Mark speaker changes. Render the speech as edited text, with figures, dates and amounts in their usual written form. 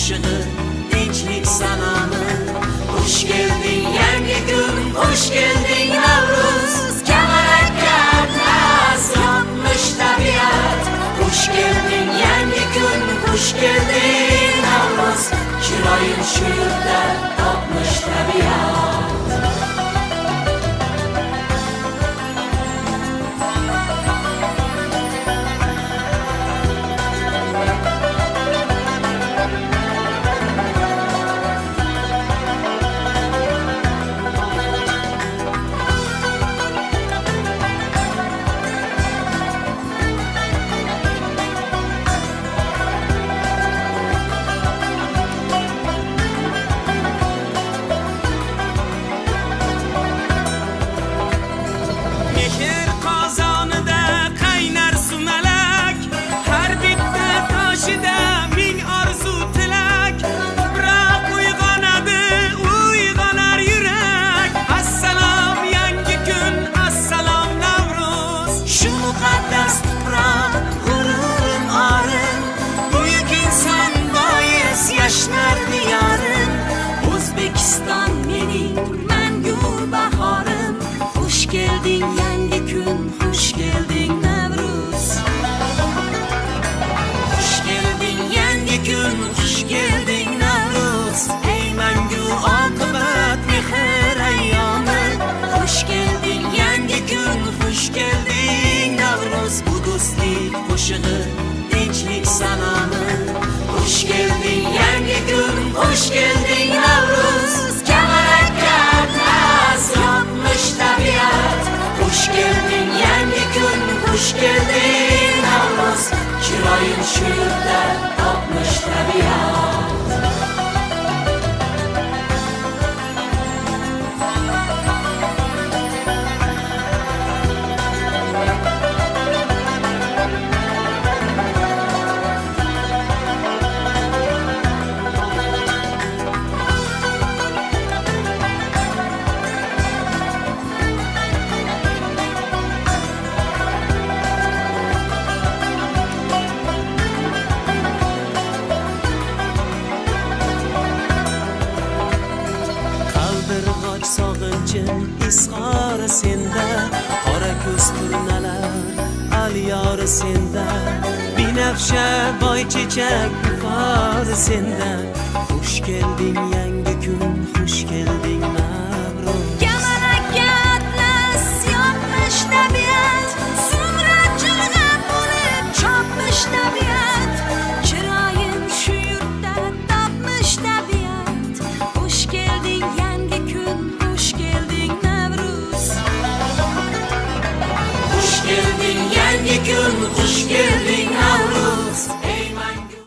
Speaker 1: qo'shig'i, tinchlik salomı. Xush kelding yangi kun, xush kelding Navruz. Kamalakka atlas yopmish tabiat. Xush kelding yangi kun, xush kelding Navruz. Chiroying shu yurtda topmish tabiat. Yaşlar diyarım, O'zbekiston mening mangu bahorim. Xush kelding yangi kun, xush kelding Navruz. Xush kelding yangi kun, xush kelding Navruz. Ey mangu oqibat mehr ayyomi. Xush kelding yangi kun, xush kelding Navruz. Bu do'stlik qo'shig'i, tinchlik salomı. Xush kelding yangi kun, xush kelding Navruz. Kamalakka atlas yopmish tabiat. Xush kelding yangi kun, xush kelding Navruz. Chiroying shu yurtda topmish tabiat. Sog'inchim izhori senda, qora ko'z turnalar aliyori senda, binafsha boy chechak ifori senda. Xush kelding yangi kun, xush kelding Navruz.
Speaker 2: Kamalakka atlas yopmish tabiat, so'ngra chulg'ab bo'lib chopmish tabiat. Chiroyim shu yurtda topmish tabiat. Xush kelding yangi kun, xush kelding Navruz.
Speaker 1: Xush kelding yangi kun, xush kelding